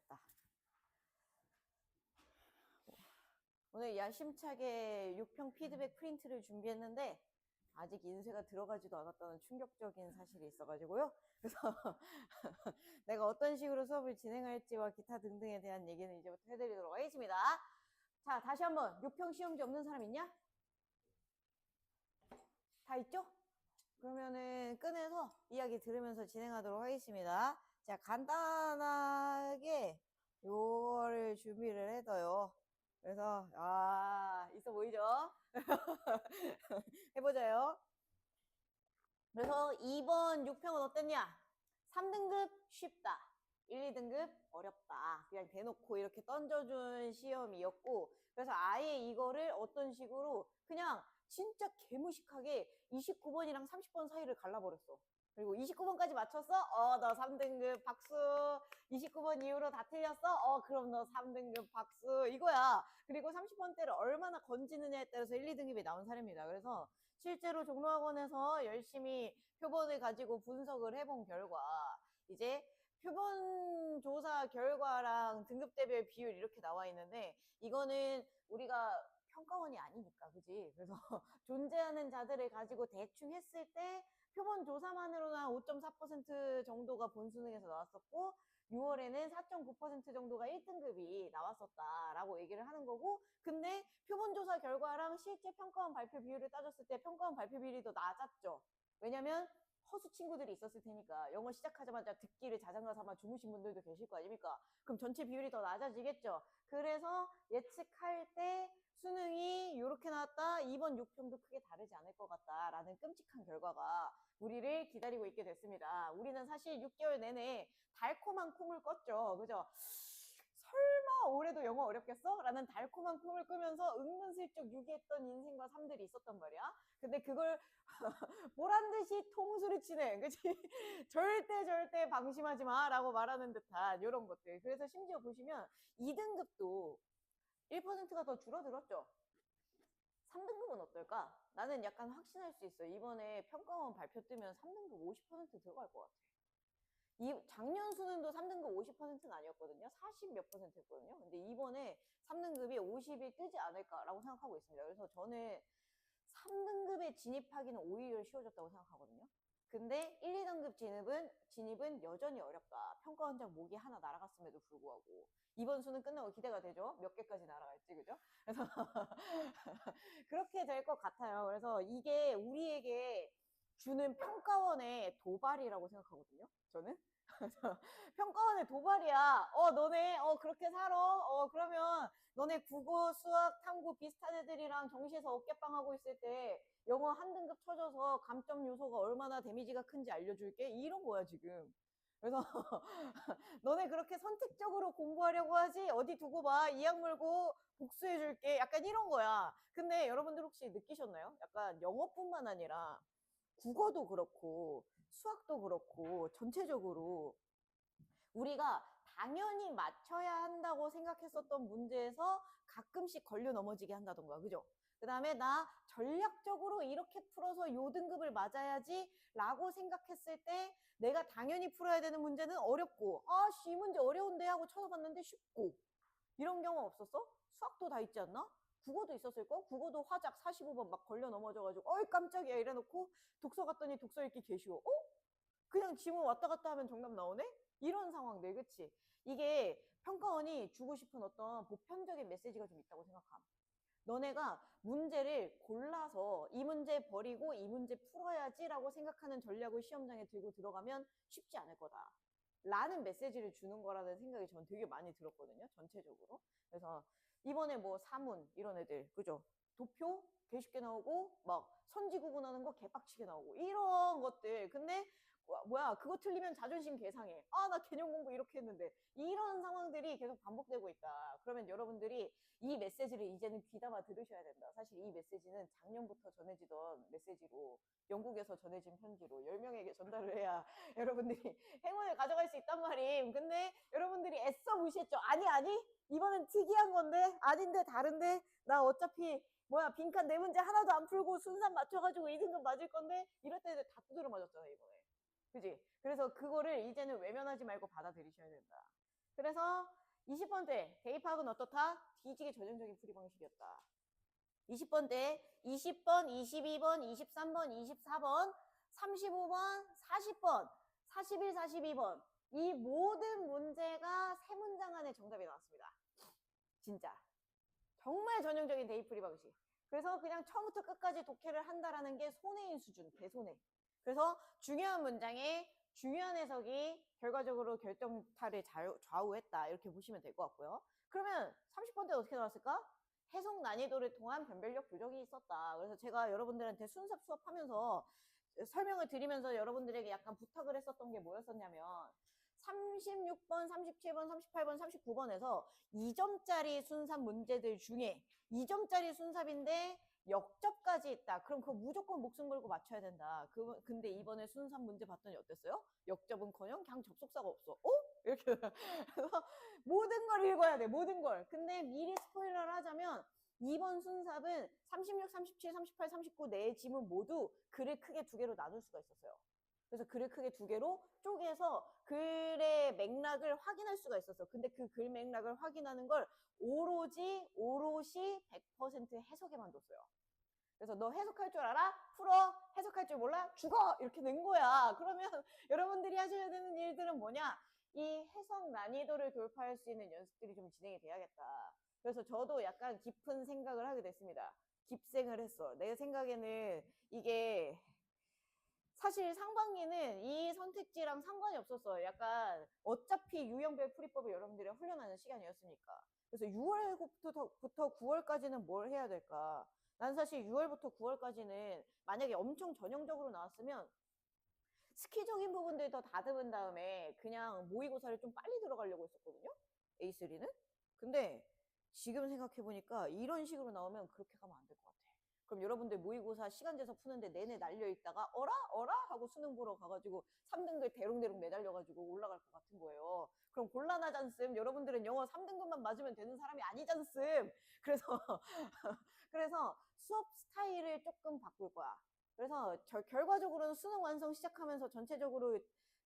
어렵다. 오늘 야심차게 6평 피드백 프린트를 준비했는데 아직 인쇄가 들어가지도 않았다는 충격적인 사실이 있어가지고요. 그래서 내가 어떤 식으로 수업을 진행할지와 기타 등등에 대한 얘기는 이제부터 해드리도록 하겠습니다. 자, 다시 한번 6평 시험지 없는 사람 있냐? 다 있죠? 그러면은 꺼내서 이야기 들으면서 진행하도록 하겠습니다. 자, 간단하게 요거를 준비를 해둬요. 그래서 있어 보이죠? 해보자요. 그래서 2번 6평은 어땠냐? 3등급 쉽다. 1, 2등급 어렵다. 그냥 대놓고 이렇게 던져준 시험이었고, 그래서 아예 이거를 어떤 식으로 그냥 진짜 개무식하게 29번이랑 30번 사이를 갈라버렸어. 그리고 29번까지 맞췄어? 너 3등급 박수. 29번 이후로 다 틀렸어? 그럼 너 3등급 박수. 이거야. 그리고 30번대를 얼마나 건지느냐에 따라서 1, 2등급이 나온 사례입니다. 그래서 실제로 종로학원에서 열심히 표본을 가지고 분석을 해본 결과 이제 표본 조사 결과랑 등급대별 비율 이렇게 나와 있는데 이거는 우리가 평가원이 아니니까 그지? 그래서 존재하는 자들을 가지고 대충 했을 때 표본 조사만으로는 5.4% 정도가 본수능에서 나왔었고 6월에는 4.9% 정도가 1등급이 나왔었다라고 얘기를 하는 거고 근데 표본조사 결과랑 실제 평가원 발표 비율을 따졌을 때 평가원 발표 비율이 더 낮았죠. 왜냐면 허수 친구들이 있었을 테니까 영어 시작하자마자 듣기를 자장가 삼아 주무신 분들도 계실 거 아닙니까? 그럼 전체 비율이 더 낮아지겠죠. 그래서 예측할 때 수능이 이렇게 나왔다 2번 6평도 크게 다르지 않을 것 같다라는 끔찍한 결과가 우리를 기다리고 있게 됐습니다. 우리는 사실 6개월 내내 달콤한 콩을 꿨죠. 그죠? 설마 올해도 영어 어렵겠어? 라는 달콤한 꿈을 꾸면서 은근슬쩍 유기했던 인생과 삶들이 있었단 말이야. 근데 그걸 보란듯이 통수를 치네. 그치? 절대 방심하지 마 라고 말하는 듯한 이런 것들. 그래서 심지어 보시면 2등급도 1%가 더 줄어들었죠. 3등급은 어떨까? 나는 약간 확신할 수 있어. 이번에 평가원 발표 뜨면 3등급 50% 들어갈 것 같아. 작년 수능도 3등급 50%는 아니었거든요. 40 몇 %였거든요. 근데 이번에 3등급이 50이 뜨지 않을까라고 생각하고 있습니다. 그래서 저는 3등급에 진입하기는 오히려 쉬워졌다고 생각하거든요. 근데 1, 2등급 진입은 여전히 어렵다. 평가 원장 목이 하나 날아갔음에도 불구하고. 이번 수능 끝나고 기대가 되죠? 몇 개까지 날아갈지, 그죠? 그래서 그렇게 될 것 같아요. 그래서 이게 우리에게 주는 평가원의 도발이라고 생각하거든요. 저는. 평가원의 도발이야. 너네, 그렇게 살아. 그러면 너네 국어, 수학, 탐구 비슷한 애들이랑 정시에서 어깨빵 하고 있을 때 영어 한 등급 쳐줘서 감점 요소가 얼마나 데미지가 큰지 알려줄게. 이런 거야, 지금. 그래서 너네 그렇게 선택적으로 공부하려고 하지? 어디 두고 봐. 이악 물고 복수해줄게. 약간 이런 거야. 근데 여러분들 혹시 느끼셨나요? 약간 영어뿐만 아니라 국어도 그렇고 수학도 그렇고 전체적으로 우리가 당연히 맞춰야 한다고 생각했었던 문제에서 가끔씩 걸려 넘어지게 한다던가, 그죠? 그 다음에 나 전략적으로 이렇게 풀어서 요 등급을 맞아야지 라고 생각했을 때 내가 당연히 풀어야 되는 문제는 어렵고 이 문제 어려운데 하고 쳐다봤는데 쉽고 이런 경우 없었어? 수학도 다 있지 않나? 국어도 있었을걸? 국어도 화작 45번 막 걸려 넘어져가지고 어이 깜짝이야 이래놓고 독서 갔더니 독서 읽기 개쉬워. 그냥 지문 왔다 갔다 하면 정답 나오네? 이런 상황들, 그치? 이게 평가원이 주고 싶은 어떤 보편적인 메시지가 좀 있다고 생각함. 너네가 문제를 골라서 이 문제 버리고 이 문제 풀어야지라고 생각하는 전략을 시험장에 들고 들어가면 쉽지 않을 거다. 라는 메시지를 주는 거라는 생각이 전 되게 많이 들었거든요. 전체적으로. 그래서 이번에 뭐 사문 이런 애들, 그죠? 도표 개쉽게 나오고 막 선지 구분하는 거 개빡치게 나오고 이런 것들. 근데 뭐야 그거 틀리면 자존심 개상해. 나 개념 공부 이렇게 했는데 이런 상황들이 계속 반복되고 있다. 그러면 여러분들이 이 메시지를 이제는 귀담아 들으셔야 된다. 사실 이 메시지는 작년부터 전해지던 메시지로 영국에서 전해진 편지로 10명에게 전달을 해야 여러분들이 행운을 가져갈 수 있단 말임. 근데 여러분들이 애써 무시했죠. 아니 이번엔 특이한 건데 아닌데 다른데 나 어차피 뭐야 빈칸 4문제 하나도 안 풀고 순산 맞춰가지고 2등급 맞을 건데 이럴 때 다 두드려 맞았잖아 이번에. 그지? 그래서 그거를 이제는 외면하지 말고 받아들이셔야 된다. 그래서 20번째 대입학은 어떻다? 뒤지게 전형적인 풀이 방식이었다. 20번째 20번, 22번, 23번, 24번, 35번, 40번, 41, 42번 이 모든 문제가 세 문장 안에 정답이 나왔습니다. 진짜 정말 전형적인 대입풀이 방식. 그래서 그냥 처음부터 끝까지 독해를 한다라는 게 손해인 수준, 대손해. 그래서 중요한 문장에 중요한 해석이 결과적으로 결정타를 좌우했다. 이렇게 보시면 될 것 같고요. 그러면 30번째 어떻게 나왔을까? 해석 난이도를 통한 변별력 부족이 있었다. 그래서 제가 여러분들한테 순삽 수업하면서 설명을 드리면서 여러분들에게 약간 부탁을 했었던 게 뭐였었냐면 36번, 37번, 38번, 39번에서 2점짜리 순삽 문제들 중에 2점짜리 순삽인데 역접까지 있다. 그럼 그거 무조건 목숨 걸고 맞춰야 된다. 근데 이번에 순삽 문제 봤더니 어땠어요? 역접은커녕 그냥 접속사가 없어. 어? 이렇게 그래서 모든 걸 읽어야 돼. 모든 걸. 근데 미리 스포일러를 하자면 2번 순삽은 36, 37, 38, 39 네 지문 모두 글을 크게 두 개로 나눌 수가 있었어요. 그래서 글을 크게 두 개로 쪼개서 글의 맥락을 확인할 수가 있었어. 근데 그 글 맥락을 확인하는 걸 오롯이 100% 해석에만 뒀어요. 그래서 너 해석할 줄 알아? 풀어. 해석할 줄 몰라? 죽어. 이렇게 된 거야. 그러면 여러분들이 하셔야 되는 일들은 뭐냐? 이 해석 난이도를 돌파할 수 있는 연습들이 좀 진행이 돼야겠다. 그래서 저도 약간 깊은 생각을 하게 됐습니다. 깁생을 했어. 내 생각에는 이게 사실 상반기는 이 선택지랑 상관이 없었어요. 약간 어차피 유형별 풀이법을 여러분들이 훈련하는 시간이었으니까. 그래서 6월부터 9월까지는 뭘 해야 될까? 난 사실 6월부터 9월까지는 만약에 엄청 전형적으로 나왔으면 스키적인 부분들 더 다듬은 다음에 그냥 모의고사를 좀 빨리 들어가려고 했었거든요. A3는. 근데 지금 생각해보니까 이런 식으로 나오면 그렇게 가면 안 될 것 같아. 그럼 여러분들 모의고사 시간 재서 푸는데 내내 날려있다가 어라? 하고 수능 보러 가가지고 3등급 대롱대롱 매달려가지고 올라갈 것 같은 거예요. 그럼 곤란하잖음. 여러분들은 영어 3등급만 맞으면 되는 사람이 아니잖음. 그래서 수업 스타일을 조금 바꿀 거야. 그래서 결과적으로는 수능 완성 시작하면서 전체적으로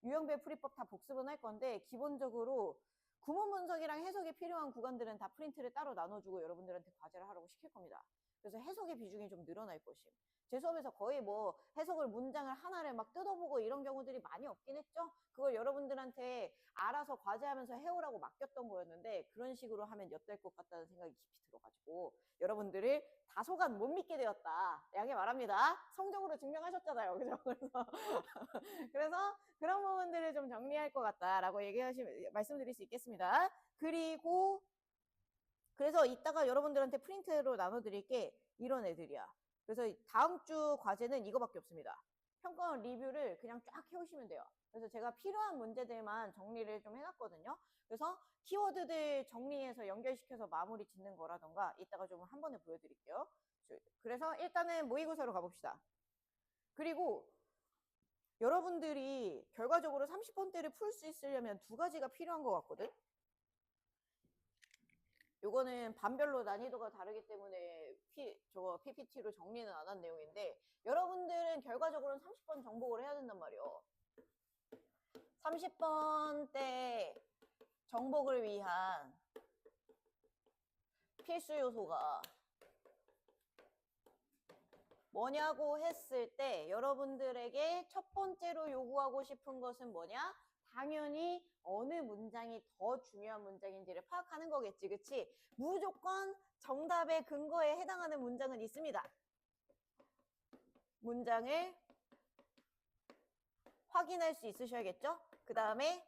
유형별 풀이법 다 복습은 할 건데 기본적으로 구문 분석이랑 해석이 필요한 구간들은 다 프린트를 따로 나눠주고 여러분들한테 과제를 하라고 시킬 겁니다. 그래서 해석의 비중이 좀 늘어날 것임. 제 수업에서 거의 뭐 해석을 문장을 하나를 막 뜯어보고 이런 경우들이 많이 없긴 했죠. 그걸 여러분들한테 알아서 과제하면서 해오라고 맡겼던 거였는데 그런 식으로 하면 엿될 것 같다는 생각이 깊이 들어가지고 여러분들을 다소간 못 믿게 되었다. 양해 말합니다. 성적으로 증명하셨잖아요. 그죠? 그래서 그런 부분들을 좀 정리할 것 같다라고 말씀드릴 수 있겠습니다. 그리고 그래서 이따가 여러분들한테 프린트로 나눠드릴 게 이런 애들이야. 그래서 다음 주 과제는 이거밖에 없습니다. 평가원 리뷰를 그냥 쫙 해오시면 돼요. 그래서 제가 필요한 문제들만 정리를 좀 해놨거든요. 그래서 키워드들 정리해서 연결시켜서 마무리 짓는 거라던가 이따가 좀 한 번에 보여드릴게요. 그래서 일단은 모의고사로 가봅시다. 그리고 여러분들이 결과적으로 30번대를 풀 수 있으려면 두 가지가 필요한 것 같거든. 요거는 반별로 난이도가 다르기 때문에 저거 PPT로 정리는 안 한 내용인데 여러분들은 결과적으로는 30번 정복을 해야 된단 말이에요. 30번 때 정복을 위한 필수 요소가 뭐냐고 했을 때 여러분들에게 첫 번째로 요구하고 싶은 것은 뭐냐? 당연히 어느 문장이 더 중요한 문장인지를 파악하는 거겠지, 그치? 무조건 정답의 근거에 해당하는 문장은 있습니다. 문장을 확인할 수 있으셔야겠죠? 그 다음에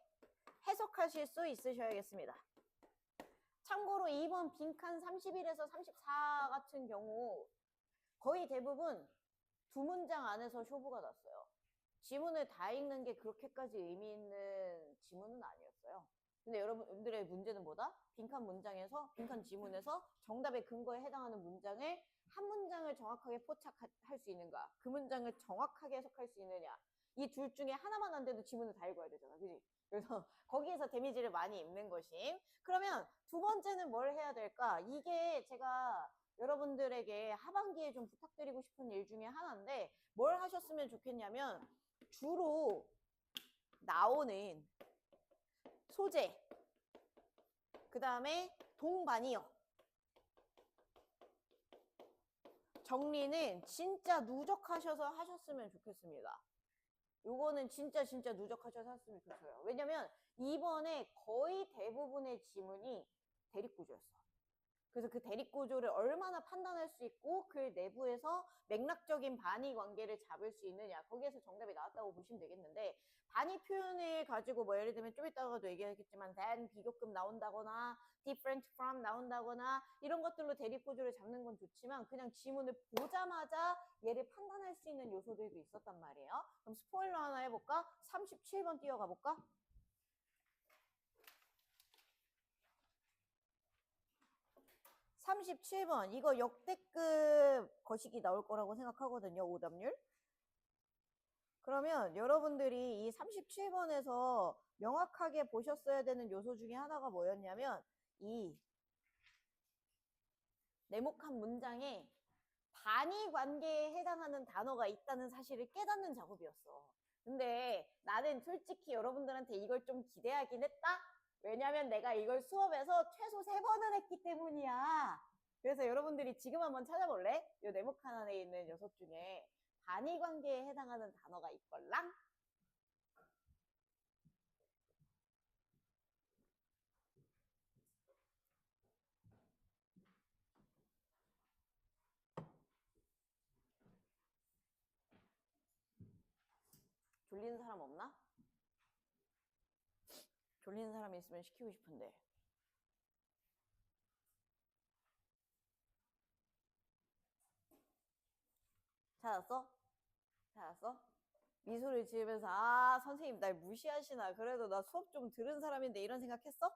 해석하실 수 있으셔야겠습니다. 참고로 2번 빈칸 31에서 34 같은 경우 거의 대부분 두 문장 안에서 쇼부가 났어요. 지문을 다 읽는 게 그렇게까지 의미 있는 지문은 아니었어요. 근데 여러분들의 문제는 뭐다? 빈칸 문장에서, 빈칸 지문에서 정답의 근거에 해당하는 문장을 한 문장을 정확하게 포착할 수 있는가? 그 문장을 정확하게 해석할 수 있느냐? 이 둘 중에 하나만 안 돼도 지문을 다 읽어야 되잖아. 그지? 그래서 거기에서 데미지를 많이 입는 것임. 그러면 두 번째는 뭘 해야 될까? 이게 제가 여러분들에게 하반기에 좀 부탁드리고 싶은 일 중에 하나인데 뭘 하셨으면 좋겠냐면 주로 나오는 소재 그 다음에 동반이요. 정리는 진짜 누적하셔서 하셨으면 좋겠습니다. 요거는 진짜 누적하셔서 하셨으면 좋겠어요. 왜냐면 이번에 거의 대부분의 지문이 대립구조였어. 그래서 그 대립구조를 얼마나 판단할 수 있고 그 내부에서 맥락적인 반의 관계를 잡을 수 있느냐, 거기에서 정답이 나왔다고 보시면 되겠는데, 반의 표현을 가지고 뭐 예를 들면 좀 이따가도 얘기하겠지만 than 비교급 나온다거나 different from 나온다거나 이런 것들로 대립구조를 잡는 건 좋지만, 그냥 지문을 보자마자 얘를 판단할 수 있는 요소들도 있었단 말이에요. 그럼 스포일러 하나 해볼까? 37번 뛰어가 볼까? 37번, 이거 역대급 거시기 나올 거라고 생각하거든요, 오답률. 그러면 여러분들이 이 37번에서 명확하게 보셨어야 되는 요소 중에 하나가 뭐였냐면, 이 네모칸 문장에 반의 관계에 해당하는 단어가 있다는 사실을 깨닫는 작업이었어. 근데 나는 솔직히 여러분들한테 이걸 좀 기대하긴 했다? 왜냐면 내가 이걸 수업에서 최소 3번은 했기 때문이야. 그래서 여러분들이 지금 한번 찾아볼래? 이 네모칸 안에 있는 녀석 중에 반의 관계에 해당하는 단어가 있걸랑? 졸리는 사람 없나? 졸리는 사람이 있으면 시키고 싶은데. 찾았어? 찾았어? 미소를 지으면서 아 선생님 날 무시하시나, 그래도 나 수업 좀 들은 사람인데 이런 생각했어?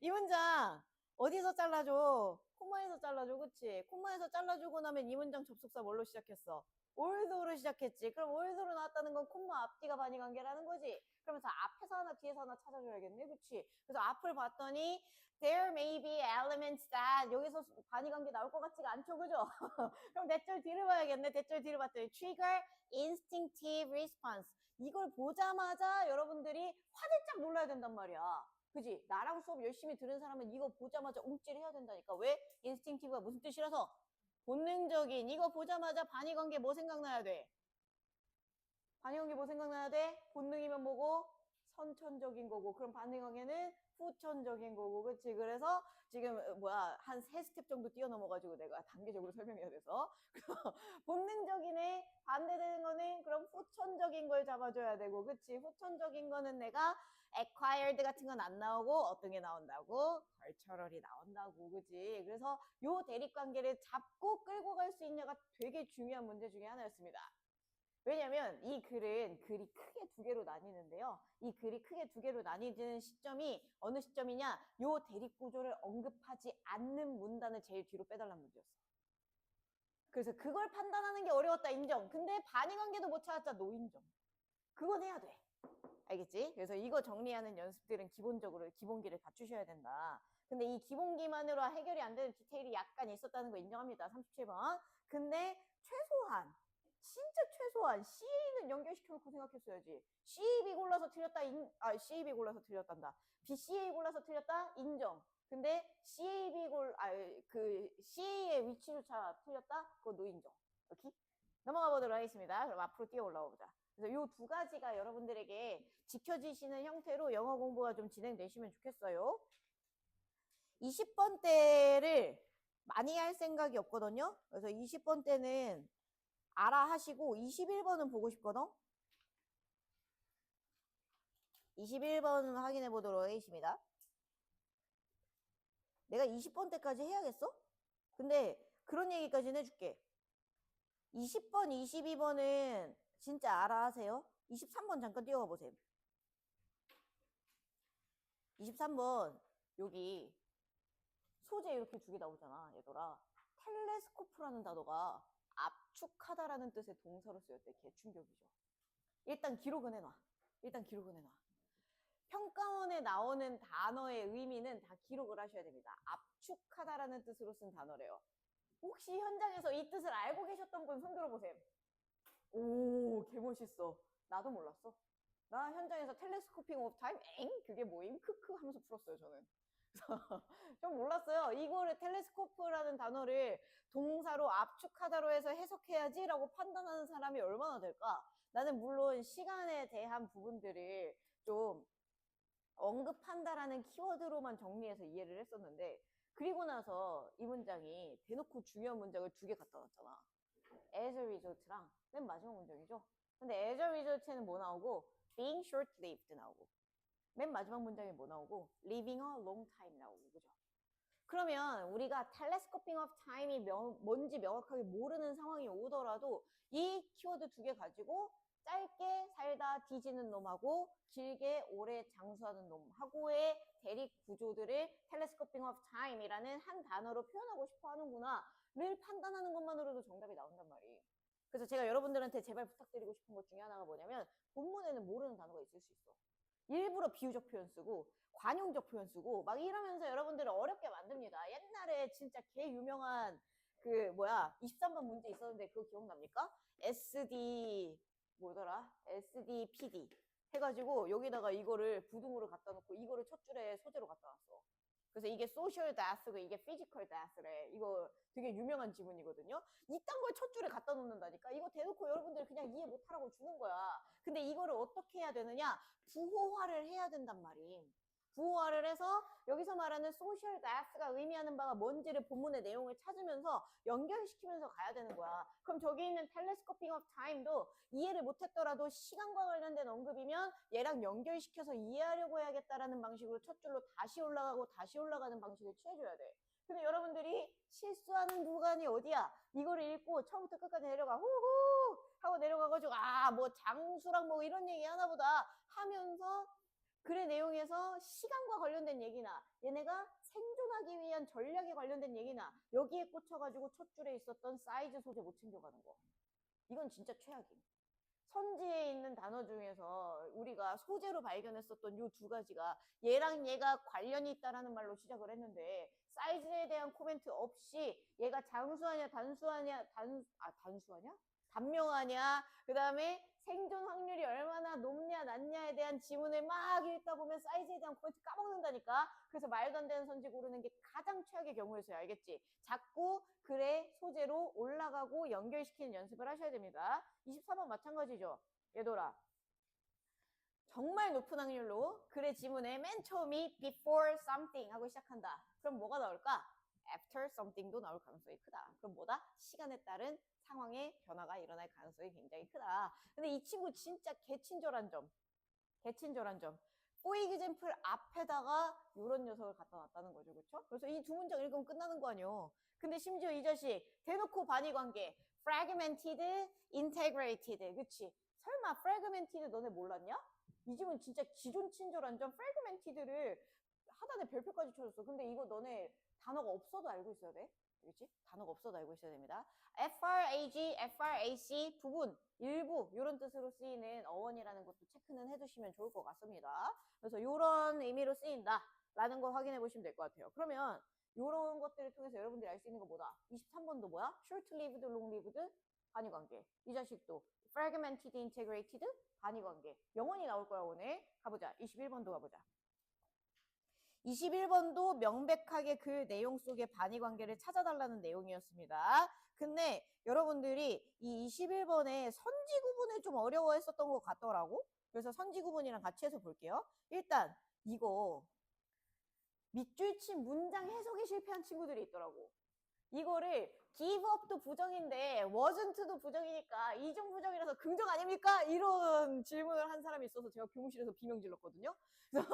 이 문장 어디서 잘라줘? 콤마에서 잘라줘, 그치? 콤마에서 잘라주고 나면 이 문장 접속사 뭘로 시작했어? 올드로 시작했지. 그럼 올드로 나왔다는 건 콤마 앞뒤가 반의 관계라는 거지. 그러면서 앞에서 하나 뒤에서 하나 찾아줘야겠네, 그치? 그래서 앞을 봤더니 there may be elements that, 여기서 반의 관계 나올 것 같지가 않죠, 그죠? 그럼 대절 뒤를 봐야겠네. 대절 뒤를 봤더니 trigger instinctive response, 이걸 보자마자 여러분들이 화들짝 놀라야 된단 말이야. 그지? 나랑 수업 열심히 들은 사람은 이거 보자마자 움찔해야 된다니까. 왜? 인스팅티브가 무슨 뜻이라서? 본능적인. 이거 보자마자 반의관계 뭐 생각나야 돼? 반의관계 뭐 생각나야 돼? 본능이면 뭐고? 선천적인 거고. 그럼 반의관계는 후천적인 거고. 그치? 그래서 지금 한 3스텝 정도 뛰어넘어가지고 내가 단계적으로 설명해야 돼서. 본능적인에 반대되는 거는 그럼 후천적인 걸 잡아줘야 되고. 그치? 후천적인 거는 내가 acquired 같은 건 안 나오고 어떤 게 나온다고? cultural이 나온다고. 그치? 그래서 요 대립관계를 잡고 끌고 갈 수 있냐가 되게 중요한 문제 중에 하나였습니다. 왜냐면 이 글은 글이 크게 2개로 나뉘는데요. 이 글이 크게 2개로 나뉘는 시점이 어느 시점이냐? 요 대립구조를 언급하지 않는 문단을 제일 뒤로 빼달라는 문제였어. 그래서 그걸 판단하는 게 어려웠다, 인정. 근데 반의관계도 못 찾았다, 노인정. 그건 해야 돼. 알겠지? 그래서 이거 정리하는 연습들은 기본적으로 기본기를 갖추셔야 된다. 근데 이 기본기만으로 해결이 안 되는 디테일이 약간 있었다는 거 인정합니다. 37번. 근데 최소한, 진짜 최소한 CA는 연결시켜놓고 생각했어야지. CAB 골라서 틀렸다, CAB 골라서 틀렸단다. BCA 골라서 틀렸다, 인정. 근데 CA의 위치조차 틀렸다, 그거 노인정. 오케이? 넘어가 보도록 하겠습니다. 그럼 앞으로 뛰어 올라가 보자. 그래서 요 2가지가 여러분들에게 지켜지시는 형태로 영어 공부가 좀 진행되시면 좋겠어요. 20번 때를 많이 할 생각이 없거든요. 그래서 20번 때는 알아 하시고 21번은 보고 싶거든. 21번 확인해 보도록 하겠습니다. 내가 20번 때까지 해야겠어? 근데 그런 얘기까지는 해줄게. 20번, 22번은 진짜 알아 하세요. 23번 잠깐 뛰어가 보세요. 23번 여기 소재 이렇게 2개 나오잖아, 얘들아. 텔레스코프라는 단어가 압축하다라는 뜻의 동사로 쓰였대. 개충격이죠. 일단 기록은 해놔. 평가원에 나오는 단어의 의미는 다 기록을 하셔야 됩니다. 압축하다라는 뜻으로 쓴 단어래요. 혹시 현장에서 이 뜻을 알고 계셨던 분 손 들어보세요. 오, 개멋있어. 나도 몰랐어. 나 현장에서 텔레스코핑 오브 타임? 엥? 그게 뭐임? 크크 하면서 풀었어요, 저는. 그래서 좀 몰랐어요. 이거를 텔레스코프라는 단어를 동사로 압축하다로 해서 해석해야지라고 판단하는 사람이 얼마나 될까? 나는 물론 시간에 대한 부분들을 좀 언급한다라는 키워드로만 정리해서 이해를 했었는데, 그리고 나서 이 문장이 대놓고 중요한 문장을 2개 갖다 놨잖아. as a result랑 맨 마지막 문장이죠. 근데 as a result에는 뭐 나오고 being short-lived 나오고, 맨 마지막 문장에 뭐 나오고 living a long time 나오고, 그죠? 그러면 우리가 telescoping of time이 뭔지 명확하게 모르는 상황이 오더라도 이 키워드 2개 가지고 짧게 살다 뒤지는 놈하고 길게 오래 장수하는 놈하고의 대립 구조들을 telescoping of time이라는 한 단어로 표현하고 싶어 하는구나 를 판단하는 것만으로도 정답이 나온단 말이에요. 그래서 제가 여러분들한테 제발 부탁드리고 싶은 것 중에 하나가 뭐냐면, 본문에는 모르는 단어가 있을 수 있어. 일부러 비유적 표현 쓰고 관용적 표현 쓰고 막 이러면서 여러분들을 어렵게 만듭니다. 옛날에 진짜 개 유명한 그 23번 문제 있었는데 그거 기억납니까? SD 뭐더라? SDPD 해가지고 여기다가 이거를 부등으로 갖다 놓고 이거를 첫 줄에 소재로 갖다 놨어. 그래서 이게 social death고 이게 physical death래. 이거 되게 유명한 지문이거든요. 이딴 걸 첫 줄에 갖다 놓는다니까. 이거 대놓고 여러분들 그냥 이해 못하라고 주는 거야. 근데 이거를 어떻게 해야 되느냐? 부호화를 해야 된단 말이에요. 부호화를 해서 여기서 말하는 social death가 의미하는 바가 뭔지를 본문의 내용을 찾으면서 연결시키면서 가야 되는 거야. 그럼 저기 있는 telescoping of time도 이해를 못했더라도 시간과 관련된 언급이면 얘랑 연결시켜서 이해하려고 해야겠다라는 방식으로 첫 줄로 다시 올라가고 다시 올라가는 방식을 취해줘야 돼. 근데 여러분들이 실수하는 구간이 어디야? 이거를 읽고 처음부터 끝까지 내려가 후후 하고 내려가가지고 뭐 장수랑 뭐 이런 얘기 하나 보다 하면서 글의 내용에서 시간과 관련된 얘기나 얘네가 생존하기 위한 전략에 관련된 얘기나 여기에 꽂혀가지고 첫 줄에 있었던 사이즈 소재 못 챙겨가는 거. 이건 진짜 최악임. 선지에 있는 단어 중에서 우리가 소재로 발견했었던 이 2가지가 얘랑 얘가 관련이 있다라는 말로 시작을 했는데, 사이즈에 대한 코멘트 없이 얘가 장수하냐 단수하냐 단수하냐? 단명하냐, 그 다음에 생존 확률이 얼마나 높냐 낮냐에 대한 지문을 막 읽다 보면 사이즈에 대한 코멘트 까먹는다니까. 그래서 말도 안 되는 선지 고르는 게 가장 최악의 경우였어요. 알겠지? 자꾸 글의 소재로 올라가고 연결시키는 연습을 하셔야 됩니다. 24번 마찬가지죠. 얘들아, 정말 높은 확률로 글의 지문의 맨 처음이 before something 하고 시작한다. 그럼 뭐가 나올까? after something도 나올 가능성이 크다. 그럼 뭐다? 시간에 따른 상황의 변화가 일어날 가능성이 굉장히 크다. 근데 이 친구 진짜 개친절한 점. for example 앞에다가 이런 녀석을 갖다 놨다는 거죠. 그렇죠? 그래서 이 2문장 읽으면 끝나는 거 아니에요. 근데 심지어 이 자식 대놓고 반의관계 fragmented, integrated. 그치? 설마 fragmented 너네 몰랐냐? 이 집은 진짜 기존 친절한 점 fragmented를 하단에 별표까지 쳐줬어. 근데 이거 너네 단어가 없어도 알고 있어야 돼. 알겠지? 단어가 없어도 알고 있어야 됩니다. frag, frac, 부분, 일부 이런 뜻으로 쓰이는 어원이라는 것도 체크는 해두시면 좋을 것 같습니다. 그래서 이런 의미로 쓰인다 라는 거 확인해 보시면 될 것 같아요. 그러면 이런 것들을 통해서 여러분들이 알 수 있는 거 뭐다? 23번도 뭐야? short-lived, long-lived, 반의관계. 이 자식도 fragmented, integrated, 반의관계. 영원히 나올 거야 오늘. 가보자. 21번도 가보자. 21번도 명백하게 그 내용 속의 반의관계를 찾아달라는 내용이었습니다. 근데 여러분들이 이 21번에 선지 구분을 좀 어려워했었던 것 같더라고. 그래서 선지 구분이랑 같이 해서 볼게요. 일단 이거 밑줄 친 문장 해석에 실패한 친구들이 있더라고. 이거를 give up도 부정인데 wasn't도 부정이니까 이중 부정이라서 긍정 아닙니까? 이런 질문을 한 사람이 있어서 제가 교무실에서 비명 질렀거든요. 그래서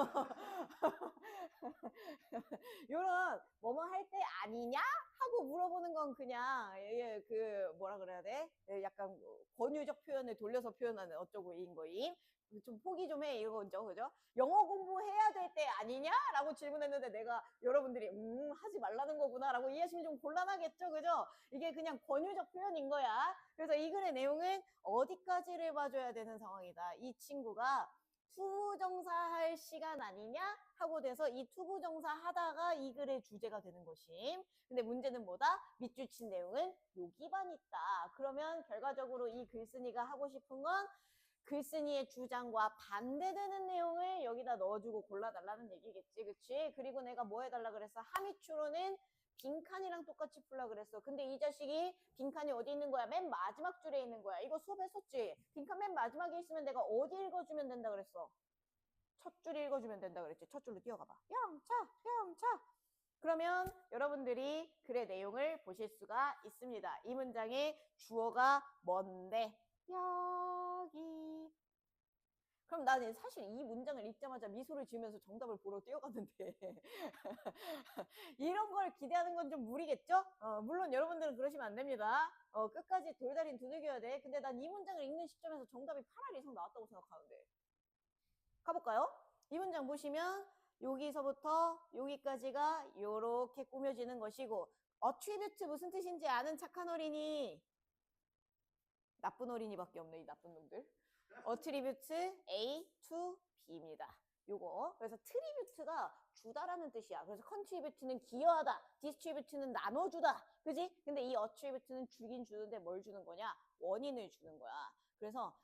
이런 뭐뭐 할 때 아니냐? 하고 물어보는 건 그냥 그 뭐라 그래야 돼? 약간 권유적 표현을 돌려서 표현하는 어쩌고인 거임. 좀 포기 좀 해 이거죠, 그죠? 영어 공부해야 될 때 아니냐라고 질문했는데 내가 여러분들이 하지 말라는 거구나라고 이해하시면 좀 곤란하겠죠, 그죠? 이게 그냥 권유적 표현인 거야. 그래서 이 글의 내용은 어디까지를 봐줘야 되는 상황이다. 이 친구가 투부정사 할 시간 아니냐 하고 돼서 이 투부정사 하다가 이 글의 주제가 되는 것임. 근데 문제는 뭐다? 밑줄 친 내용은 여기만 있다. 그러면 결과적으로 이 글쓴이가 하고 싶은 건 글쓴이의 주장과 반대되는 내용을 여기다 넣어주고 골라달라는 얘기겠지, 그치? 그리고 내가 뭐 해달라 그랬어? 하미추로는 빈칸이랑 똑같이 풀라 그랬어. 근데 이 자식이 빈칸이 어디 있는 거야? 맨 마지막 줄에 있는 거야. 이거 수업에 썼지? 빈칸 맨 마지막에 있으면 내가 어디 읽어주면 된다 그랬어? 첫 줄 읽어주면 된다 그랬지? 첫 줄로 뛰어가봐. 영차, 영차. 그러면 여러분들이 글의 내용을 보실 수가 있습니다. 이 문장의 주어가 뭔데? 여기. 그럼 나는 사실 이 문장을 읽자마자 미소를 지으면서 정답을 보러 뛰어갔는데 이런 걸 기대하는 건 좀 무리겠죠? 물론 여러분들은 그러시면 안 됩니다. 끝까지 돌다리는 두들겨야 돼. 근데 난 이 문장을 읽는 시점에서 정답이 8알 이상 나왔다고 생각하는데. 가볼까요? 이 문장 보시면 여기서부터 여기까지가 이렇게 꾸며지는 것이고 attribute 무슨 뜻인지 아는 착한 어린이. 나쁜 어린이밖에 없네, 이 나쁜 놈들. attribute A to B입니다. 요거. 그래서 tribute가 주다라는 뜻이야. 그래서 contribute는 기여하다, distribute는 나눠주다. 그지? 근데 이 attribute는 주긴 주는데 뭘 주는 거냐? 원인을 주는 거야. 그래서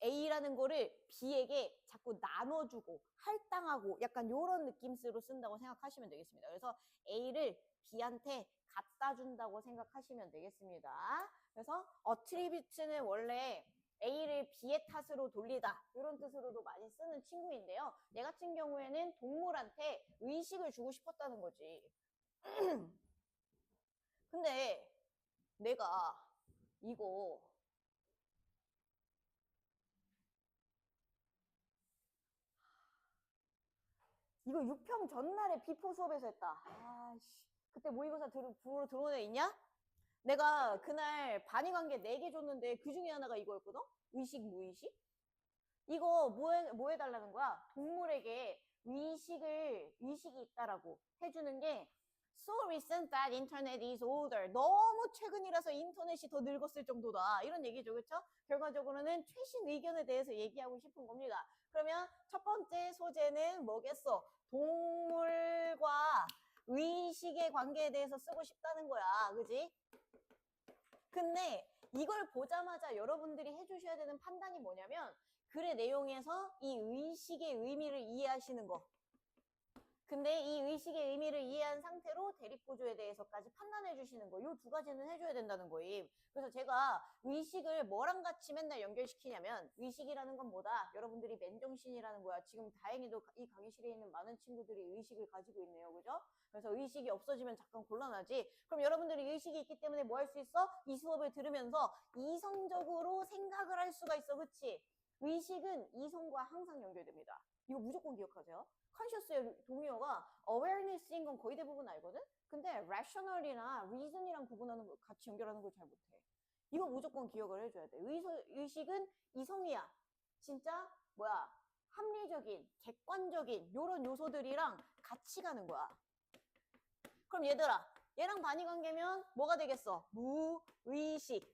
A라는 거를 B에게 자꾸 나눠주고 할당하고 약간 요런 느낌으로 쓴다고 생각하시면 되겠습니다. 그래서 A를 B한테 갖다 준다고 생각하시면 되겠습니다. 그래서 attribute는 원래 A를 B의 탓으로 돌리다 이런 뜻으로도 많이 쓰는 친구인데요. 얘 같은 경우에는 동물한테 의식을 주고 싶었다는 거지. 근데 내가 이거 6평 전날에 비포 수업에서 했다. 아씨. 그때 모의고사 보러 들어온 애 있냐? 내가 그날 반의관계 4개 줬는데 그 중에 하나가 이거였거든? 의식, 무의식? 이거 뭐 해달라는 거야? 동물에게 의식이 있다라고 해주는 게 So recent that internet is older. 너무 최근이라서 인터넷이 더 늙었을 정도다. 이런 얘기죠. 그렇죠? 결과적으로는 최신 의견에 대해서 얘기하고 싶은 겁니다. 그러면 첫 번째 소재는 뭐겠어? 동물과 의식의 관계에 대해서 쓰고 싶다는 거야. 그지? 근데 이걸 보자마자 여러분들이 해주셔야 되는 판단이 뭐냐면 글의 내용에서 이 의식의 의미를 이해하시는 거. 근데 이 의식의 의미를 이해한 상태로 대립구조에 대해서까지 판단해 주시는 거. 요 두 가지는 해줘야 된다는 거임. 그래서 제가 의식을 뭐랑 같이 맨날 연결시키냐면 의식이라는 건 뭐다? 여러분들이 맨정신이라는 거야. 지금 다행히도 이 강의실에 있는 많은 친구들이 의식을 가지고 있네요. 그죠? 그래서 의식이 없어지면 잠깐 곤란하지. 그럼 여러분들이 의식이 있기 때문에 뭐 할 수 있어? 이 수업을 들으면서 이성적으로 생각을 할 수가 있어. 그치? 의식은 이성과 항상 연결됩니다. 이거 무조건 기억하세요. 컨셔스의 동의어가 awareness인 건 거의 대부분 알거든? 근데 rational이나 reason이랑 구분하는 거, 같이 연결하는 걸 잘 못해. 이거 무조건 기억을 해줘야 돼. 의식은 이성이야. 진짜 합리적인, 객관적인 요런 요소들이랑 같이 가는 거야. 그럼 얘들아, 얘랑 반의관계면 뭐가 되겠어? 무의식.